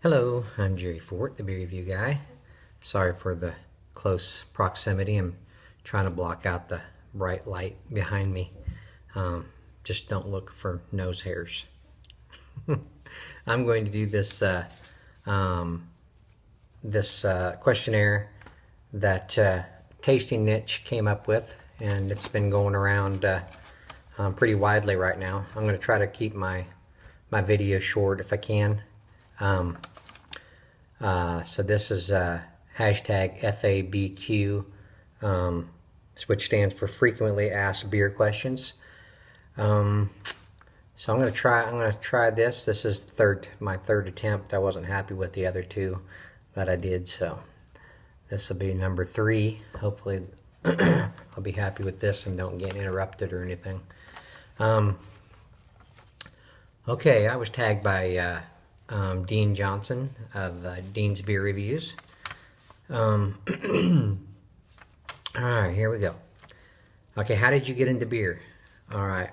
Hello, I'm Jerry Fort, the beer review guy. Sorry for the close proximity. I'm trying to block out the bright light behind me. Just don't look for nose hairs. I'm going to do this questionnaire that Tasting Nitch came up with, and it's been going around pretty widely right now. I'm going to try to keep my video short if I can. So this is hashtag FABQ, which stands for frequently asked beer questions. So I'm gonna try this. This is my third attempt. I wasn't happy with the other two that I did, so this will be number 3. Hopefully I'll be happy with this and don't get interrupted or anything. Okay, I was tagged by Dean Johnson of Dean's Beer Reviews. Alright, here we go. Okay, how did you get into beer? Alright,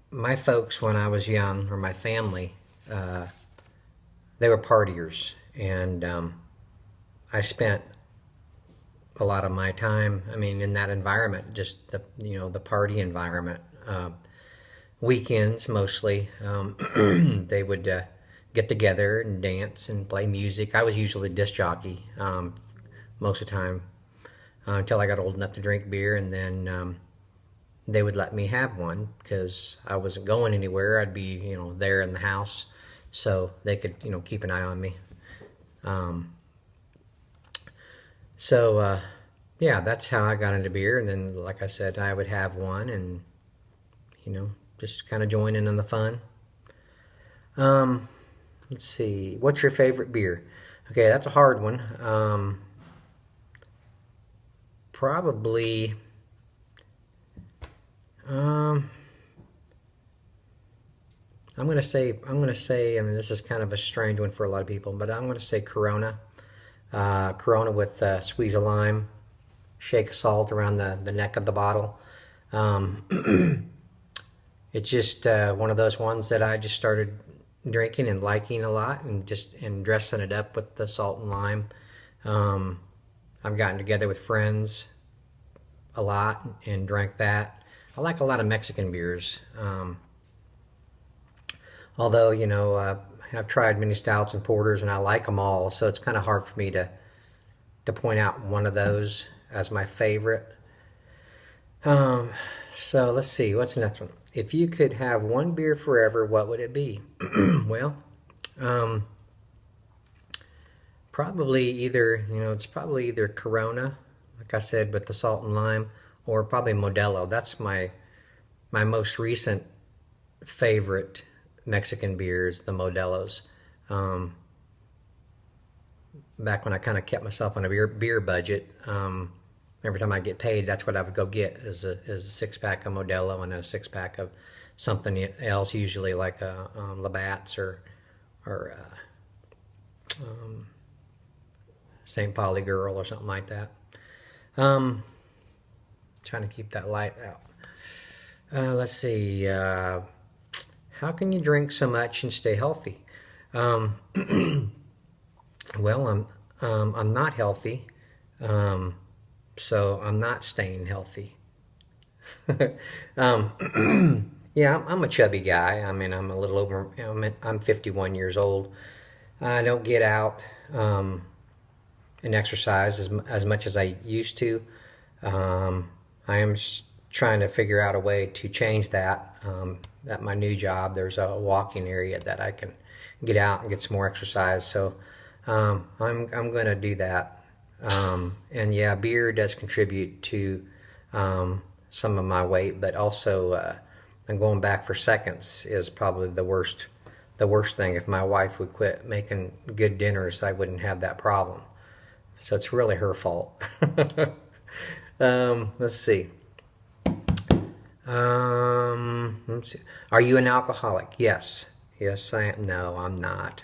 my folks when I was young, or my family, they were partiers, and I spent a lot of my time, in that environment, just the party environment. Weekends mostly, they would get together and dance and play music. I was usually disc jockey most of the time until I got old enough to drink beer, and then they would let me have one because I wasn't going anywhere. I'd be there in the house, so they could keep an eye on me. Yeah, that's how I got into beer. And then, like I said, I would have one and just kind of join in on the fun. Let's see. What's your favorite beer? Okay, that's a hard one. Probably. I'm gonna say. This is kind of a strange one for a lot of people, but I'm gonna say Corona. Corona with squeeze of lime, shake of salt around the neck of the bottle. It's just one of those ones that I just started drinking and liking a lot, and dressing it up with the salt and lime. I've gotten together with friends a lot and drank that. I like a lot of Mexican beers. Although, I've tried many stouts and porters and I like them all, so it's kind of hard for me to point out one of those as my favorite. So let's see, what's the next one? If you could have one beer forever, what would it be? Well, probably either, it's probably either Corona, like I said, with the salt and lime, or probably Modelo. That's my most recent favorite Mexican beers, the Modelos. Back when I kind of kept myself on a beer budget, every time I get paid, that's what I would go get, is a 6-pack of Modelo and a 6-pack of something else, usually like a Labatt's or St. Pauli Girl or something like that. Trying to keep that light out. Let's see. How can you drink so much and stay healthy? Well, I'm not healthy. So I'm not staying healthy. Yeah, I'm a chubby guy. I'm a little over, I'm 51 years old. I don't get out and exercise as much as I used to. I am trying to figure out a way to change that. At my new job, there's a walking area that I can get out and get some more exercise. So I'm going to do that. And yeah, beer does contribute to some of my weight, but also and going back for seconds is probably the worst thing. If my wife would quit making good dinners, I wouldn't have that problem. So it's really her fault. Let's see. Let's see. Are you an alcoholic? Yes. Yes, I am. No, I'm not.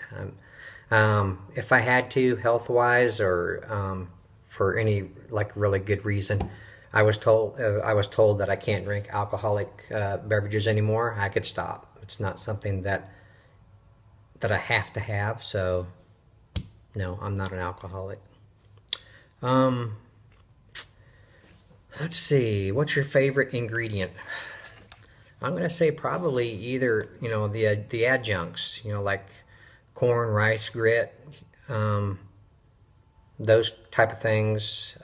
If I had to, health-wise, or for any really good reason, I was told that I can't drink alcoholic beverages anymore, I could stop. It's not something that that I have to have. So no, I'm not an alcoholic. Let's see, what's your favorite ingredient? I'm gonna say probably either, you know, the adjuncts, you know, like corn, rice, grit, those type of things.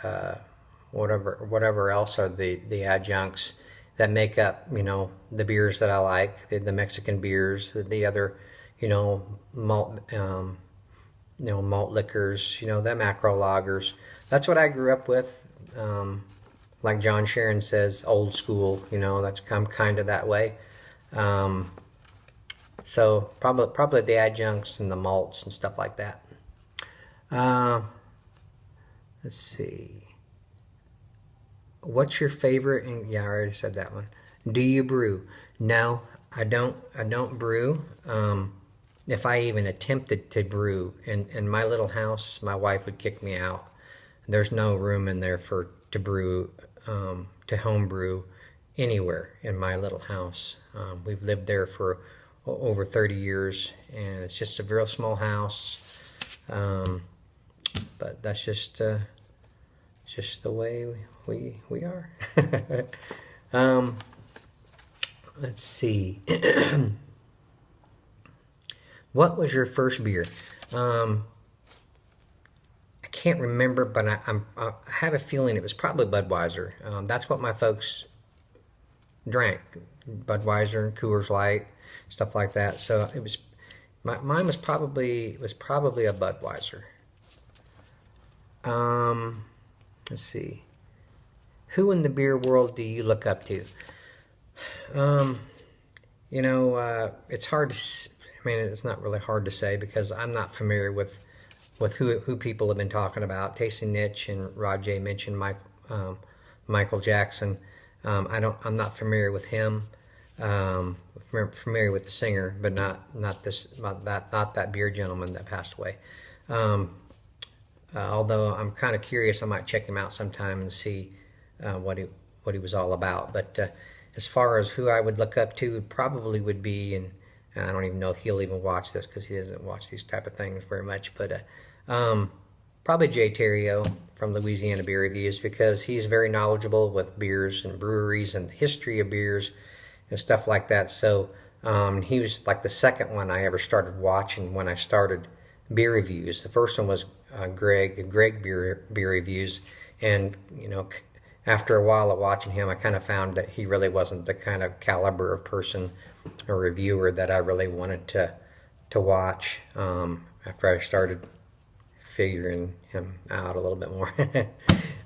Whatever else are the adjuncts that make up, you know, the beers that I like, the Mexican beers, the other, you know, malt liquors, you know, the macro lagers. That's what I grew up with. Like Jon Sherron says, old school, you know, that's come kind of that way. So probably the adjuncts and the malts and stuff like that. Let's see. What's your favorite? Yeah, I already said that one. Do you brew? No, I don't. I don't brew. If I even attempted to brew in my little house, my wife would kick me out. There's no room in there to brew, to home brew anywhere in my little house. We've lived there for over 30 years, and it's just a real small house. But that's just the way we are. Let's see. What was your first beer? I can't remember, but I have a feeling it was probably Budweiser. That's what my folks drank, Budweiser and Coors Light, stuff like that. So it was mine was probably a Budweiser. Let's see. Who in the beer world do you look up to? You know, it's hard to. I mean, it's not really hard to say because I'm not familiar with who people have been talking about. Tasting Nitch and Rod J mentioned Michael Jackson. I'm not familiar with him. Familiar with the singer, but not that beer gentleman that passed away. Although I'm kind of curious, I might check him out sometime and see what he was all about. But as far as who I would look up to, probably would be, and I don't even know if he'll even watch this because he doesn't watch these type of things very much, but probably Jay Terrio from Louisiana Beer Reviews, because he's very knowledgeable with beers and breweries and the history of beers and stuff like that. So he was like the second one I ever started watching when I started beer reviews. The first one was Greg Beer Reviews, and you know, after a while of watching him, I kind of found that he really wasn't the kind of caliber of person or reviewer that I really wanted to watch. After I started figuring him out a little bit more.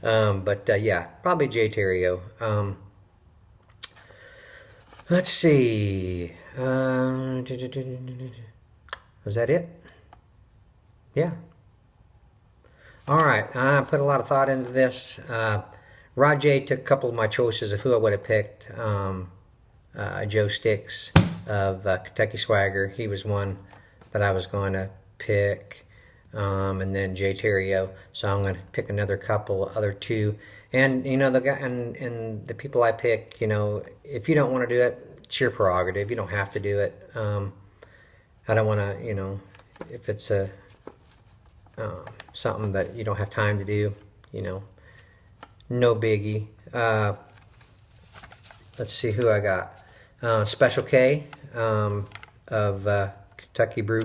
But yeah, probably Jay Terrio. Let's see. Was that it? Yeah. All right. I put a lot of thought into this. Rod J took a couple of my choices of who I would have picked. Joe Sticks of Kentucky Swagger. He was one that I was going to pick. And then Jay Terrio. So I'm going to pick another couple, other two. And you know, the guy and the people I pick, you know, if you don't want to do it, it's your prerogative. You don't have to do it. I don't want to, you know, if it's something that you don't have time to do, you know, no biggie. Let's see who I got. Special K of Kentucky Brew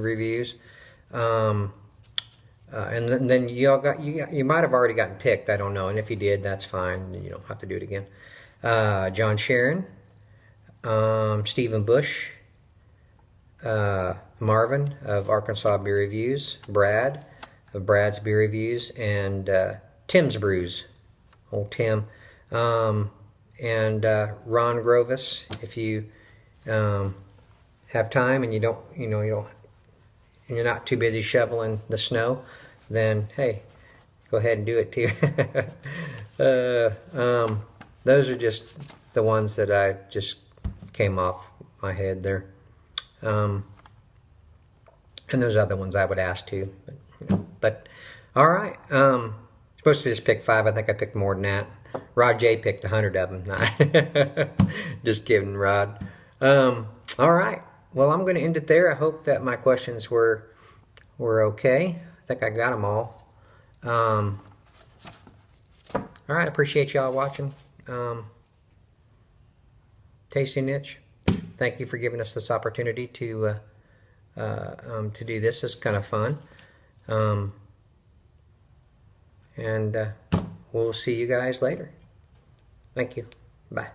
Reviews. And then you might have already gotten picked. I don't know. And if you did, that's fine. You don't have to do it again. Jon Sherron, Stephen Bush, Marvin of Arkansas Beer Reviews, Brad of Brad's Beer Reviews, and Tims Brews, old Tim, and Ron Grovis. If you have time and you're not too busy shoveling the snow, then hey, go ahead and do it too. Those are just the ones that I just came off my head there. And there's other ones I would ask too. But all right. Supposed to just pick 5. I think I picked more than that. Rod J picked 100 of them. Just kidding, Rod. All right. well, I'm going to end it there. I hope that my questions were okay. I think I got them all. All right, I appreciate y'all watching. Tasting Nitch. Thank you for giving us this opportunity to do this. It's kind of fun. And we'll see you guys later. Thank you. Bye.